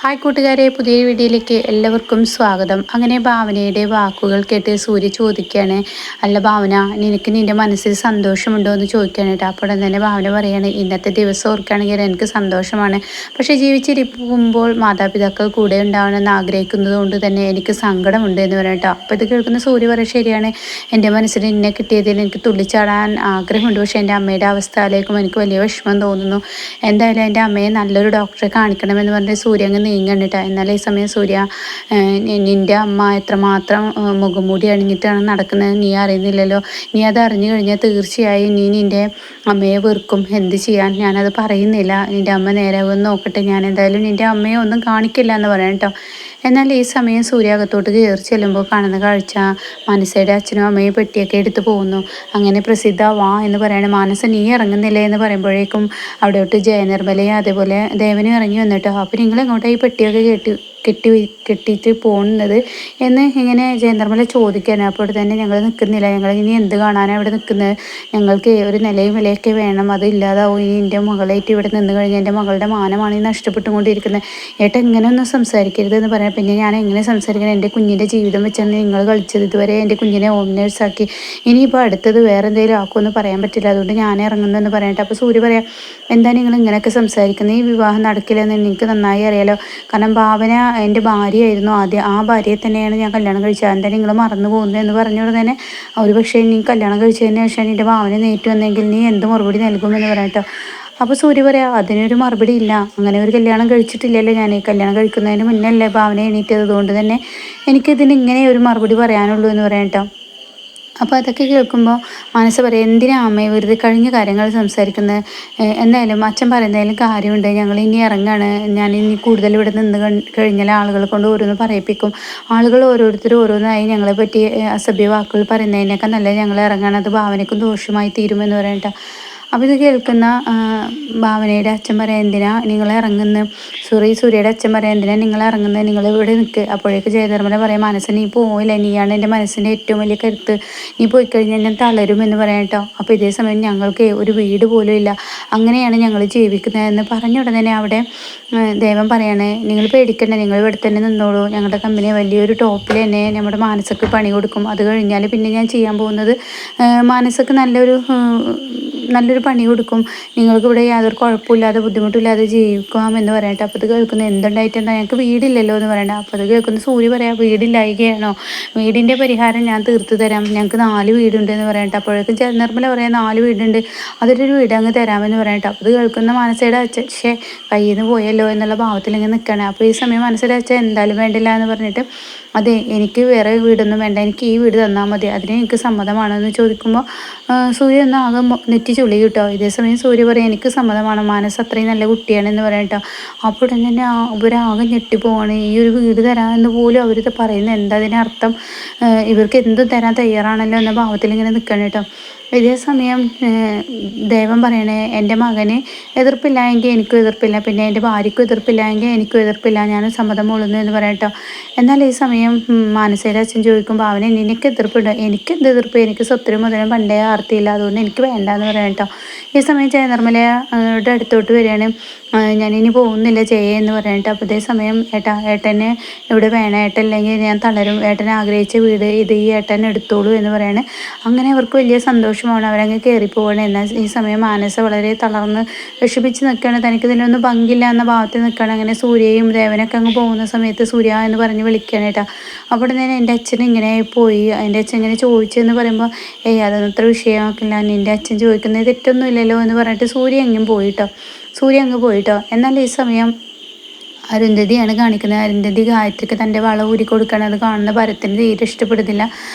Hi കൂട്ടുകാരെ, പുതിയ വീഡിയോയിലേക്ക് എല്ലാവർക്കും സ്വാഗതം. അങ്ങനെ ഭാവനയുടെ വാക്കുകൾ കേട്ട് സൂര്യ ചോദിക്കുകയാണ്, അല്ല ഭാവന, നിനക്ക് നിൻ്റെ മനസ്സിൽ സന്തോഷമുണ്ടോ എന്ന് ചോദിക്കുകയാണ് കേട്ടോ. അപ്പോൾ തന്നെ ഭാവന പറയാണ്, ഇന്നത്തെ ദിവസം ഓർക്കുകയാണെങ്കിൽ എനിക്ക് സന്തോഷമാണ്, പക്ഷേ ജീവിച്ചിരിക്കുമ്പോൾ മാതാപിതാക്കൾ കൂടെ ഉണ്ടാവണമെന്ന് ആഗ്രഹിക്കുന്നത് കൊണ്ട് തന്നെ എനിക്ക് സങ്കടമുണ്ട് എന്ന് പറയാം കേട്ടോ. അപ്പോൾ ഇത് കേൾക്കുന്ന സൂര്യ പറയും, ശരിയാണ്, എൻ്റെ മനസ്സിൽ നിന്നെ കിട്ടിയതിൽ എനിക്ക് തുള്ളിച്ചാടാൻ ആഗ്രഹമുണ്ട്, പക്ഷേ എൻ്റെ അമ്മയുടെ അവസ്ഥ ആലേക്കും എനിക്ക് വലിയ വിഷമം തോന്നുന്നു. എന്തായാലും എൻ്റെ അമ്മയെ നല്ലൊരു ഡോക്ടറെ കാണിക്കണമെന്ന് പറഞ്ഞ് സൂര്യ അങ്ങ് നീങ്ങണ്ടിട്ടാ. എന്നാൽ ഈ സമയം സൂര്യ, നിൻ്റെ അമ്മ എത്രമാത്രം മുഖംമൂടി അണിഞ്ഞിട്ടാണ് നടക്കുന്നത് നീ അറിയുന്നില്ലല്ലോ. നീ അത് അറിഞ്ഞു കഴിഞ്ഞാൽ തീർച്ചയായും നീ നിൻ്റെ അമ്മയെ വെറുക്കും. എന്ത് ചെയ്യാൻ, ഞാനത് പറയുന്നില്ല. നിൻ്റെ അമ്മ നേരെ ഒന്ന് നോക്കട്ടെ, ഞാൻ എന്തായാലും നിൻ്റെ അമ്മയെ ഒന്നും കാണിക്കില്ല എന്ന് പറയാം കേട്ടോ. എന്നാൽ ഈ സമയം സൂര്യ അകത്തോട്ട് കയറി ചെല്ലുമ്പോൾ കാണുന്ന കാഴ്ച, മനസ്സയുടെ അച്ഛനും അമ്മയും പെട്ടിയൊക്കെ എടുത്ത് പോകുന്നു. അങ്ങനെ പ്രസിദ്ധ വാ എന്ന് പറയണ, മാനസ നീ ഇറങ്ങുന്നില്ലേ എന്ന് പറയുമ്പോഴേക്കും അവിടോട്ട് ജയനിർമ്മലയും അതേപോലെ ദേവനും ഇറങ്ങി വന്നിട്ടോ. അപ്പോൾ നിങ്ങൾ എങ്ങോട്ടാണ് ഈ പെട്ടിയൊക്കെ കെട്ടിയിട്ട് പോകുന്നത് എന്ന് ഇങ്ങനെ ജയനിർമ്മല ചോദിക്കാൻ. അപ്പോൾ തന്നെ ഞങ്ങൾ നിൽക്കുന്നില്ല, ഞങ്ങൾ ഇനി എന്ത് കാണാനാണ് ഇവിടെ നിൽക്കുന്നത്, ഞങ്ങൾക്ക് ഒരു നിലയും വിലയൊക്കെ വേണം, അത് ഇല്ലാതാവും. ഇനി എൻ്റെ മകളായിട്ട് ഇവിടെ നിന്ന് കഴിഞ്ഞാൽ എൻ്റെ മകളുടെ മാനമാണ് ഈ നഷ്ടപ്പെട്ടുകൊണ്ടിരിക്കുന്നത്. ഏട്ടൻ ഇങ്ങനെയൊന്നും സംസാരിക്കരുത് എന്ന് പറയാം. പിന്നെ ഞാൻ എങ്ങനെ സംസാരിക്കണം, എൻ്റെ കുഞ്ഞിൻ്റെ ജീവിതം വെച്ചാണ് നിങ്ങൾ കളിച്ചത്, ഇതുവരെ എൻ്റെ കുഞ്ഞിനെ ഹോം നേഴ്സാക്കി, ഇനിയിപ്പോൾ അടുത്തത് വേറെ എന്തെങ്കിലും ആക്കുമെന്ന് പറയാൻ പറ്റില്ല, അതുകൊണ്ട് ഞാൻ ഇറങ്ങുന്നെന്ന് പറയട്ടെ. അപ്പോൾ സൂര്യ പറയാം, എന്താ നിങ്ങൾ ഇങ്ങനെയൊക്കെ സംസാരിക്കുന്നത്, ഈ വിവാഹം നടക്കില്ലെന്ന് എനിക്ക് നന്നായി അറിയാലോ, കാരണം ഭാവന എൻ്റെ ഭാര്യയായിരുന്നു ആദ്യം, ആ ഭാര്യയെ തന്നെയാണ് ഞാൻ കല്യാണം കഴിച്ചത്, എന്താ നിങ്ങൾ മറന്നു പോകുന്നത് എന്ന് പറഞ്ഞുകൊണ്ട് തന്നെ, ഒരു പക്ഷേ നീ കല്യാണം കഴിച്ചതിന് ശേഷം എൻ്റെ ഭാവന നേരിട്ട് വന്നെങ്കിൽ നീ എന്ത് മറുപടി നൽകുമെന്ന് പറയട്ടോ. അപ്പോൾ സൂര്യ പറയാം, അതിനൊരു മറുപടി ഇല്ല, അങ്ങനെ ഒരു കല്യാണം കഴിച്ചിട്ടില്ലല്ലോ ഞാൻ, കല്യാണം കഴിക്കുന്നതിന് മുന്നല്ലേ ഭാവന എണീറ്റത്, അതുകൊണ്ട് തന്നെ എനിക്കിതിന് ഇങ്ങനെ ഒരു മറുപടി പറയാനുള്ളൂ എന്ന് പറയാം കേട്ടോ. അപ്പോൾ അതൊക്കെ കേൾക്കുമ്പോൾ മനസ്സ് പറയും, എന്തിനാ അമ്മയെ വെറുതെ കഴിഞ്ഞ കാര്യങ്ങൾ സംസാരിക്കുന്നത്, എന്തായാലും അച്ഛൻ പറയുന്നതിലും കാര്യമുണ്ട്, ഞങ്ങൾ ഇനി ഇറങ്ങാണ്, ഞാൻ ഇനി കൂടുതൽ ഇവിടെ നിന്ന് കഴിഞ്ഞാൽ ആളുകളെ കൊണ്ട് ഓരോന്ന് പറയിപ്പിക്കും, ആളുകൾ ഓരോരുത്തരും ഓരോന്നായി ഞങ്ങളെ പറ്റി അസഭ്യ വാക്കുകൾ പറയുന്നതിനേക്കാൾ നല്ല ഞങ്ങൾ ഇറങ്ങാണ്, അത് ഭാവനയ്ക്കും ദോഷമായി തീരുമെന്ന് പറയട്ടെ. അപ്പോൾ ഇത് കേൾക്കുന്ന ഭാവനയുടെ അച്ഛൻ പറയാം, എന്തിനാ നിങ്ങൾ ഇറങ്ങുന്നത്, സൂര്യയുടെ അച്ഛൻ പറയാം, എന്തിനാ നിങ്ങൾ ഇറങ്ങുന്നത്, നിങ്ങൾ ഇവിടെ നിൽക്കുക. അപ്പോഴേക്ക് ജയധർമ്മന പറയാം, മനസ്സ് നീ പോവില്ല, നീയാണ് എൻ്റെ മനസ്സിൻ്റെ ഏറ്റവും വലിയ കരുത്ത്, നീ പോയി കഴിഞ്ഞാൽ ഞാൻ തളരുമെന്ന് പറയാം കേട്ടോ. അപ്പോൾ ഇതേ സമയം ഞങ്ങൾക്ക് ഒരു വീട് പോലും ഇല്ല, അങ്ങനെയാണ് ഞങ്ങൾ ജീവിക്കുന്നതെന്ന് പറഞ്ഞ ഉടനെ തന്നെ അവിടെ ദേവൻ പറയാണ്, നിങ്ങൾ പേടിക്കണ്ട, നിങ്ങൾ ഇവിടെ തന്നെ നിന്നോളൂ, ഞങ്ങളുടെ കമ്പനി വലിയൊരു ടോപ്പിൽ തന്നെ നമ്മുടെ മാനസക്ക് പണി കൊടുക്കും, അത് കഴിഞ്ഞാൽ പിന്നെ ഞാൻ ചെയ്യാൻ പോകുന്നത് മാനസക്ക് നല്ലൊരു പണി കൊടുക്കും, നിങ്ങൾക്ക് ഇവിടെ യാതൊരു കുഴപ്പമില്ലാതെ ബുദ്ധിമുട്ടില്ലാതെ ജീവിക്കാമെന്ന് പറയട്ടെ. അപ്പോൾ ഇത് കേൾക്കുന്ന, എന്തുണ്ടായിട്ടെന്താ, ഞങ്ങൾക്ക് വീടില്ലല്ലോ എന്ന് പറയണ്ട. അപ്പോൾ അത് കേൾക്കുന്ന സൂര്യ പറയാം, വീടില്ലായികയാണോ, വീടിൻ്റെ പരിഹാരം ഞാൻ തീർത്തു തരാം, ഞങ്ങൾക്ക് 4 വീടുണ്ട് എന്ന് പറയട്ടെ. അപ്പോഴേക്കും നിർമ്മല പറയാം, 4 വീടുണ്ട്, അതിലൊരു വീട് അങ്ങ് തരാമെന്ന് പറയട്ടെ. അപ്പോൾ ഇത് കേൾക്കുന്ന മനസ്സയുടെ അച്ഛൻ, പക്ഷേ കയ്യിൽ നിന്ന് പോയല്ലോ എന്നുള്ള ഭാവത്തിൽ ഇങ്ങനെ നിൽക്കുകയാണ്. അപ്പോൾ ഈ സമയം മനസ്സയുടെ അച്ഛൻ എന്തായാലും വേണ്ടില്ല എന്ന് പറഞ്ഞിട്ട്, അതെ എനിക്ക് വേറെ വീടൊന്നും വേണ്ട, എനിക്ക് ഈ വീട് തന്നാൽ മതി, അതിന് എനിക്ക് സമ്മതമാണെന്ന് ചോദിക്കുമ്പോൾ സൂര്യ ഒന്ന് ആകെ നെറ്റി ചുളി കിട്ടോ. ഇതേസമയം സൂര്യ പറയും, എനിക്ക് സമ്മതമാണ്, മനസ്സ് അത്രയും നല്ല കുട്ടിയാണെന്ന് പറയട്ടോ. അപ്പോൾ തന്നെ ഇവരാകെ ഞെട്ടിപ്പോവാണ്, ഈ ഒരു വീട് തരാമെന്ന് പോലും അവർ പറയുന്നത് എന്താ, അതിനർത്ഥം ഇവർക്ക് എന്തും തരാൻ തയ്യാറാണല്ലോ എന്ന ഭാവത്തിൽ ഇങ്ങനെ നിൽക്കണം കേട്ടോ. ഇതേ സമയം ദേവൻ പറയണേ, എൻ്റെ മകന് എതിർപ്പില്ല എങ്കിൽ എനിക്കും എതിർപ്പില്ല, പിന്നെ എൻ്റെ ഭാര്യയ്ക്കും എതിർപ്പില്ല എങ്കിൽ എനിക്കും എതിർപ്പില്ല, ഞാൻ സമ്മതം മൂളുന്നു എന്ന് പറയട്ടോ. എന്നാൽ ഈ സമയം മാനസയുടെ അച്ഛൻ ചോദിക്കുമ്പോൾ അവനെ, നിനക്ക് എതിർപ്പുണ്ടോ, എനിക്ക് എന്ത് എതിർപ്പ്, എനിക്ക് സ്വത്തിനും മുതലും പണ്ടേ ആർത്തിയില്ല, അതുകൊണ്ട് എനിക്ക് വേണ്ട എന്ന് പറയാം കേട്ടോ. ഈ സമയം ജയനിർമ്മലയുടെ അടുത്തോട്ട് വരികയാണ്, ഞാനിനി പോകുന്നില്ല എന്ന് പറയട്ടെ. അപ്പോൾ ഇതേ സമയം ഏട്ടന് ഇവിടെ വേണം, ഏട്ടനില്ലെങ്കിൽ ഞാൻ തളരും, ഏട്ടൻ ആഗ്രഹിച്ച വീട് ഇത്, ഈ ഏട്ടൻ എടുത്തോളൂ എന്ന് പറയണേ. അങ്ങനെ അവർക്ക് വലിയ സന്തോഷമാണ്, അവരങ്ങ് കയറിപ്പോവാണ്. എന്നാൽ ഈ സമയം മാനസ വളരെ തളർന്ന് വിഷമിച്ച് നിൽക്കുകയാണ്, തനിക്കിതിലൊന്നും പങ്കില്ല എന്ന ഭാവത്തിൽ നിൽക്കുകയാണ്. അങ്ങനെ സൂര്യയും ദേവനൊക്കെ അങ്ങ് പോകുന്ന സമയത്ത് സൂര്യ എന്ന് പറഞ്ഞ് വിളിക്കുകയാണ് കേട്ടോ. അപ്പോൾ തന്നെ എൻ്റെ അച്ഛൻ ഇങ്ങനെ പോയി, എൻ്റെ അച്ഛൻ ഇങ്ങനെ ചോദിച്ചെന്ന് പറയുമ്പോൾ, അതൊന്നും അത്ര വിഷയമാക്കില്ല, നിൻ്റെ അച്ഛൻ ചോദിക്കുന്നത് തെറ്റൊന്നും ഇല്ലല്ലോ എന്ന് പറഞ്ഞിട്ട് സൂര്യ അങ്ങ് പോയിട്ടോ. എന്നാൽ ഈ സമയം അരുന്ധതിയാണ് കാണിക്കുന്നത്. അരുന്ധതി ഗായത്രിക്ക് തൻ്റെ വള ഊരി കൊടുക്കണത് കാണുന്ന ഭരത്തിന് തീരെ ഇഷ്ടപ്പെടുന്നില്ല.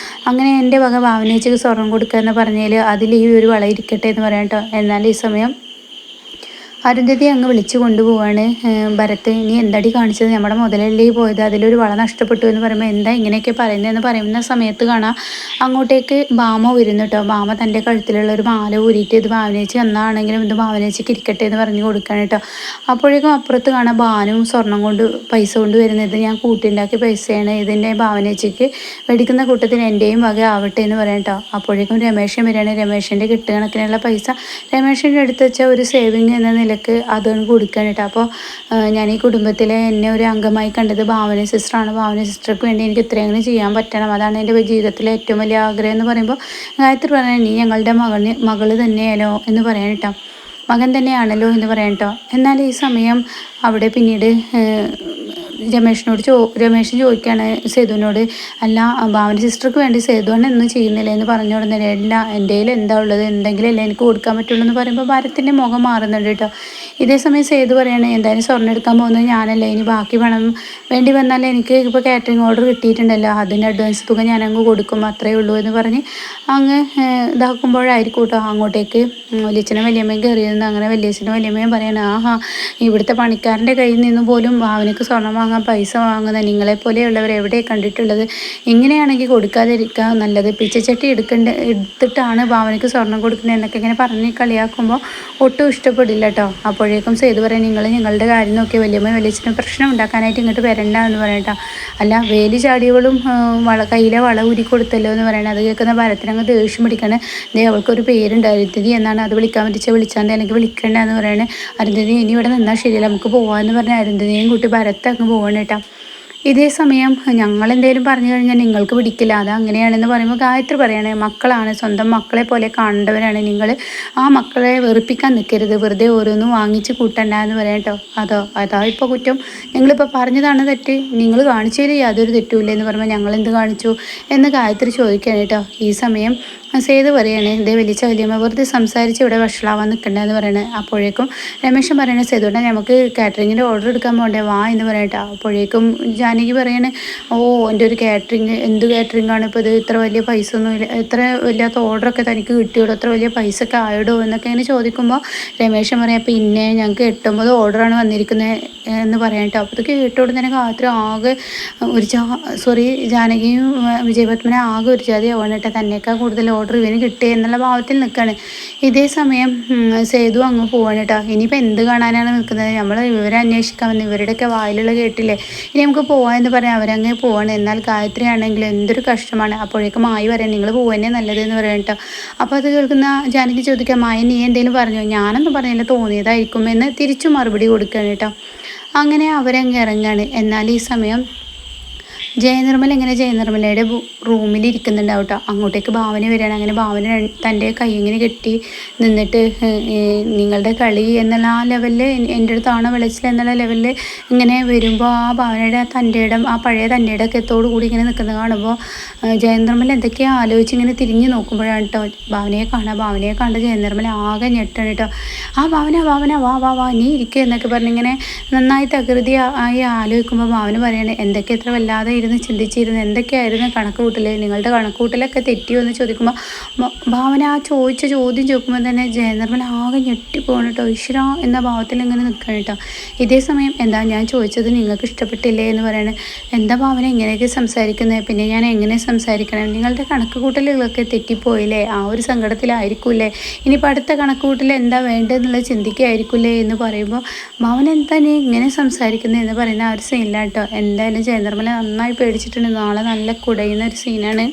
അങ്ങനെ എൻ്റെ വക ഭാവനേച്ചിക്ക് സ്വർണം കൊടുക്കുക എന്ന് പറഞ്ഞാൽ അതിൽ ഈ ഒരു വള ഇരിക്കട്ടെ എന്ന് പറയാം കേട്ടോ. എന്നാൽ ഈ സമയം അരുന്ധതി അങ്ങ് വിളിച്ചു കൊണ്ടുപോവാണ്. ഭരത്, നീ എന്തടി കാണിച്ചത്, നമ്മുടെ മുതലല്ലേ പോയത്, അതിലൊരു വള നഷ്ടപ്പെട്ടു എന്ന് പറയുമ്പോൾ, എന്താ ഇങ്ങനെയൊക്കെ പറയുന്നതെന്ന് പറയുന്ന സമയത്ത് കാണാം അങ്ങോട്ടേക്ക് ഭാമ വരുന്നു കേട്ടോ. ഭാമ തൻ്റെ കഴുത്തിലുള്ള ഒരു മാല ഊരിയിട്ട്, ഇത് ഭാവനേച്ചി എന്നാണെങ്കിലും ഇത് ഭാവനേച്ചിക്ക് ഇരിക്കട്ടെ എന്ന് പറഞ്ഞു കൊടുക്കണം കേട്ടോ. അപ്പോഴേക്കും അപ്പുറത്ത് കാണാം ഭാനും സ്വർണം പൈസ കൊണ്ട് വരുന്നത്, ഞാൻ കൂട്ടിണ്ടാക്കിയ പൈസയാണ്, ഇതിൻ്റെ ഭാവനേച്ചിക്ക് മേടിക്കുന്ന കൂട്ടത്തിന് എൻ്റെയും വക ആവട്ടെ എന്ന് പറയാം കേട്ടോ. അപ്പോഴേക്കും രമേശൻ വരികയാണ്. രമേശൻ്റെ കെട്ടുകണക്കിനുള്ള പൈസ രമേശൻ്റെ എടുത്ത് വെച്ച ഒരു സേവിങ് എന്ന നില നിലക്ക് അതാണ് കൊടുക്കാൻ കേട്ടോ. അപ്പോൾ ഞാൻ ഈ കുടുംബത്തിലെ എന്നെ ഒരു അംഗമായി കണ്ടത് ഭാവന സിസ്റ്ററാണ്. ഭാവന സിസ്റ്റർക്ക് വേണ്ടി എനിക്ക് ഇത്രയെങ്കിലും ചെയ്യാൻ പറ്റണം, അതാണ് എൻ്റെ ജീവിതത്തിലെ ഏറ്റവും വലിയ ആഗ്രഹം എന്ന് പറയുമ്പോൾ ഗായത്രി പറഞ്ഞാൽ നീ ഞങ്ങളുടെ മകള് തന്നെയാലോ എന്ന് പറയാൻ കേട്ടോ, മകൻ തന്നെയാണല്ലോ എന്ന് പറയാൻ കേട്ടോ. എന്നാൽ ഈ സമയം അവിടെ പിന്നീട് രമേശൻ ചോദിക്കുകയാണ് സേതുവിനോട്, അല്ല ഭാവന സിസ്റ്റർക്ക് വേണ്ടി സേതുവാണ് ഒന്നും ചെയ്യുന്നില്ല എന്ന് പറഞ്ഞു കൊടുക്കുന്നത്. അല്ല എൻ്റെ കയ്യിൽ എന്താ ഉള്ളത്, എന്തെങ്കിലും അല്ലേ എനിക്ക് കൊടുക്കാൻ പറ്റുള്ളൂ എന്ന് പറയുമ്പോൾ ഭരത്തിൻ്റെ മുഖം മാറുന്നുണ്ട് കേട്ടോ. ഇതേ സമയം സേതു പറയണേ, എന്തായാലും സ്വർണ്ണം എടുക്കാൻ പോകുന്നത് ഞാനല്ലേ, ഇനി ബാക്കി പണം വേണ്ടി വന്നാൽ എനിക്ക് ഇപ്പോൾ കാറ്ററിംഗ് ഓർഡർ കിട്ടിയിട്ടുണ്ടല്ലോ, അതിൻ്റെ അഡ്വാൻസ് തുക ഞാനങ്ങ് കൊടുക്കും, അത്രയേ ഉള്ളൂ എന്ന് പറഞ്ഞ് അങ്ങ് ഇതാക്കുമ്പോഴായിരിക്കും കേട്ടോ അങ്ങോട്ടേക്ക് വലിയച്ഛനും വലിയമ്മയും കയറിയിരുന്നു. അങ്ങനെ വലിയച്ഛനും വലിയമ്മയും പറയണ, ആഹാ ഇവിടുത്തെ പണിക്കാരൻ്റെ കയ്യിൽ നിന്ന് പോലും ഭാവനയ്ക്ക് സ്വർണ്ണം വാങ്ങാൻ പൈസ വാങ്ങുന്ന നിങ്ങളെപ്പോലെയുള്ളവർ എവിടെ കണ്ടിട്ടുള്ളത്, ഇങ്ങനെയാണെങ്കിൽ കൊടുക്കാതിരിക്കുക നല്ലത്, പിച്ചച്ചട്ടി എടുത്തിട്ടാണ് ഭാവനയ്ക്ക് സ്വർണ്ണം കൊടുക്കുന്നത് എന്നൊക്കെ ഇങ്ങനെ പറഞ്ഞ് കളിയാക്കുമ്പോൾ ഒട്ടും ഇഷ്ടപ്പെടില്ല കേട്ടോ. അപ്പോഴേക്കും സേതു പറയാൻ, നിങ്ങൾ നിങ്ങളുടെ കാര്യം നോക്കി വലിയമ്മ വലിയച്ഛനും പ്രശ്നം ഉണ്ടാക്കാനായിട്ട് ഇങ്ങോട്ട് വരണ്ട എന്ന് പറയട്ടോ. അല്ല വേലി ചാടിയവളും കയ്യിലെ വള ഊരി കൊടുത്തല്ലോ എന്ന് പറയണത്. അത് കേൾക്കുന്ന ഭരത്തിനങ്ങ് ദേഷ്യം പിടിക്കണം. അവൾക്കൊരു പേരുണ്ട് അരുന്ധതി എന്നാണ്, അത് വിളിക്കാൻ വിളിച്ചാൽ എനിക്ക് വിളിക്കണ്ട എന്ന് പറയണേ. അരുന്ധതി ഇനി ഇവിടെ നിന്നാൽ ശരിയല്ല, നമുക്ക് പോകാമെന്ന് പറഞ്ഞാൽ അരുന്ധതിയും കൂട്ടി ഭരത്ത് അങ്ങ് പോകണം കേട്ടോ. ഇതേ സമയം ഞങ്ങൾ എന്തെങ്കിലും പറഞ്ഞു കഴിഞ്ഞാൽ നിങ്ങൾക്ക് പിടിക്കില്ല, അത് അങ്ങനെയാണെന്ന് പറയുമ്പോൾ ഗായത്രി പറയാണ്, മക്കളാണ്, സ്വന്തം മക്കളെ പോലെ കാണേണ്ടവരാണ് നിങ്ങൾ, ആ മക്കളെ വെറുപ്പിക്കാൻ നിൽക്കരുത്, വെറുതെ ഓരോന്നും വാങ്ങിച്ച് കൂട്ടണ്ട എന്ന് പറയാം കേട്ടോ. അതാ ഇപ്പോൾ കുറ്റം, ഞങ്ങളിപ്പോൾ പറഞ്ഞതാണ് തെറ്റ്, നിങ്ങൾ കാണിച്ചതിൽ യാതൊരു തെറ്റുമില്ല എന്ന് പറയുമ്പോൾ ഞങ്ങളെന്ത് കാണിച്ചു എന്ന് ഗായത്രി ചോദിക്കുകയാണ് കേട്ടോ. ഈ സമയം സേതു പറയണേ, ഇതേ വലിച്ച വലിയമ്മ വെറുതെ സംസാരിച്ച് ഇവിടെ വഷളാവാൻ നിൽക്കണ്ടെന്ന് പറയണേ. അപ്പോഴേക്കും രമേശൻ പറയണേ, സേതുവിനെ നമുക്ക് കാറ്ററിങ്ങിൻ്റെ ഓർഡർ എടുക്കാൻ പോകണ്ടേ, വാ എന്ന് പറയട്ടോ. അപ്പോഴേക്കും ജാനകി പറയണേ, ഓ എൻ്റെ ഒരു കാറ്ററിങ്, എന്ത് കാറ്ററിംഗ് ആണ് ഇപ്പോൾ ഇത്, ഇത്ര വലിയ പൈസ ഒന്നുമില്ല, ഇത്ര വലിയാത്ത ഓർഡറൊക്കെ തനിക്ക് കിട്ടിയോടോ, അത്ര വലിയ പൈസ ഒക്കെ ആയിടോ എന്നൊക്കെ ഇങ്ങനെ ചോദിക്കുമ്പോൾ രമേശൻ പറയാം, പിന്നെ ഞങ്ങൾക്ക് 8-9 ഓർഡറാണ് വന്നിരിക്കുന്നത് എന്ന് പറയാം കേട്ടോ. അപ്പോൾ ഇത് കേട്ടോടെ തന്നെ ഗായത്രി ആകെ ജാനകിയും വിജയപത്മനെ ആകെ ഒരു ജാതി ആവണം കേട്ടോ, തന്നേക്കാൾ കൂടുതൽ ഓർഡർ ഇവന് കിട്ടി എന്നുള്ള ഭാവത്തിൽ നിൽക്കുകയാണ്. ഇതേ സമയം സേതു അങ്ങ് പോവാണ് കേട്ടോ. ഇനിയിപ്പോൾ എന്ത് കാണാനാണ് നിൽക്കുന്നത്, നമ്മൾ ഇവരെ അന്വേഷിക്കാൻ വന്ന് ഇവരുടെയൊക്കെ വായിലുള്ള കേട്ടില്ലേ, ഇനി നമുക്ക് പോവാമെന്ന് പറയാം, അവരങ്ങ് പോവാണ്. എന്നാൽ ഗായത്രി ആണെങ്കിൽ എന്തൊരു കഷ്ടമാണ്. അപ്പോഴേക്കും മായി പറയാം, നിങ്ങൾ പോവന്നെ നല്ലതെന്ന് പറയാം കേട്ടോ. അപ്പോൾ അത് കേൾക്കുന്ന ജാനകി ചോദിക്കാം, മായ നീ എന്തെങ്കിലും പറഞ്ഞോ, ഞാനൊന്നും പറഞ്ഞില്ല, തോന്നിയതായിരിക്കും എന്ന് തിരിച്ചു മറുപടി കൊടുക്കുകയാണ് കേട്ടോ. അങ്ങനെ അവരങ്ങ് ഇറങ്ങാണ്. എന്നാൽ ഈ സമയം ജയനിർമ്മല ഇങ്ങനെ ജയനിർമ്മലയുടെ റൂമിൽ ഇരിക്കുന്നുണ്ടാവും കേട്ടോ. അങ്ങോട്ടേക്ക് ഭാവന വരികയാണ്. അങ്ങനെ ഭാവന തൻ്റെ കൈ ഇങ്ങനെ കെട്ടി നിന്നിട്ട്, നിങ്ങളുടെ കളി എന്നുള്ള ആ ലെവലിൽ എൻ്റെ അടുത്താണ് വിളിച്ചില്ല എന്നുള്ള ലെവലിൽ ഇങ്ങനെ വരുമ്പോൾ ആ ഭാവനയുടെ തൻ്റെ ഇടം, ആ പഴയ തൻ്റെ ഇടക്കത്തോടു കൂടി ഇങ്ങനെ നിൽക്കുന്നത് കാണുമ്പോൾ ജയനിർമ്മല എന്തൊക്കെയാണ് ആലോചിച്ച് ഇങ്ങനെ തിരിഞ്ഞ് നോക്കുമ്പോഴാണ് കേട്ടോ ഭാവനയെ കണ്ട ജയനിർമ്മല ആകെ ഞെട്ടാണ് കേട്ടോ. ആ ഭാവന വാ വാ വാ നീ ഇരിക്കുക എന്നൊക്കെ പറഞ്ഞിങ്ങനെ നന്നായി തകൃതി ആയി ആലോചിക്കുമ്പോൾ ഭാവന പറയണേ, എന്തൊക്കെ എത്ര വല്ലാതെ ചിന്തിച്ചിരുന്നു, എന്തൊക്കെയായിരുന്നു കണക്ക് കൂട്ടൽ, നിങ്ങളുടെ കണക്ക് കൂട്ടലൊക്കെ തെറ്റിയോ എന്ന് ചോദിക്കുമ്പോൾ ഭാവന ആ ചോദിച്ച ചോദ്യം ചോദിക്കുമ്പോൾ തന്നെ ജയനിർമ്മല ആകെ ഞെട്ടിപ്പോകണം കേട്ടോ. ഈശ്വര എന്ന ഭാവത്തിൽ ഇങ്ങനെ നിൽക്കണം കേട്ടോ. ഇതേ സമയം എന്താ ഞാൻ ചോദിച്ചത് നിങ്ങൾക്ക് ഇഷ്ടപ്പെട്ടില്ലേ എന്ന് പറയണേ. എന്താ ഭാവന ഇങ്ങനെയൊക്കെ സംസാരിക്കുന്നത്, പിന്നെ ഞാൻ എങ്ങനെ സംസാരിക്കണം, നിങ്ങളുടെ കണക്ക് കൂട്ടലുകളൊക്കെ തെറ്റിപ്പോയില്ലേ, ആ ഒരു സങ്കടത്തിലായിരിക്കൂലേ, ഇനിയിപ്പോൾ അടുത്ത കണക്ക് കൂട്ടൽ എന്താ വേണ്ടതെന്നുള്ളത് ചിന്തിക്കുകയായിരിക്കില്ലേ എന്ന് പറയുമ്പോൾ ഭാവന എന്താ നീ ഇങ്ങനെ സംസാരിക്കുന്നത് എന്ന് പറയുന്ന ആ ഒരു സീനിലാണ് കേട്ടോ. എന്തായാലും ജയനിർമ്മല നന്നായി പേടിച്ചിട്ടുണ്ട്. നാളെ നല്ല കുടയുന്ന ഒരു സീനാണ്.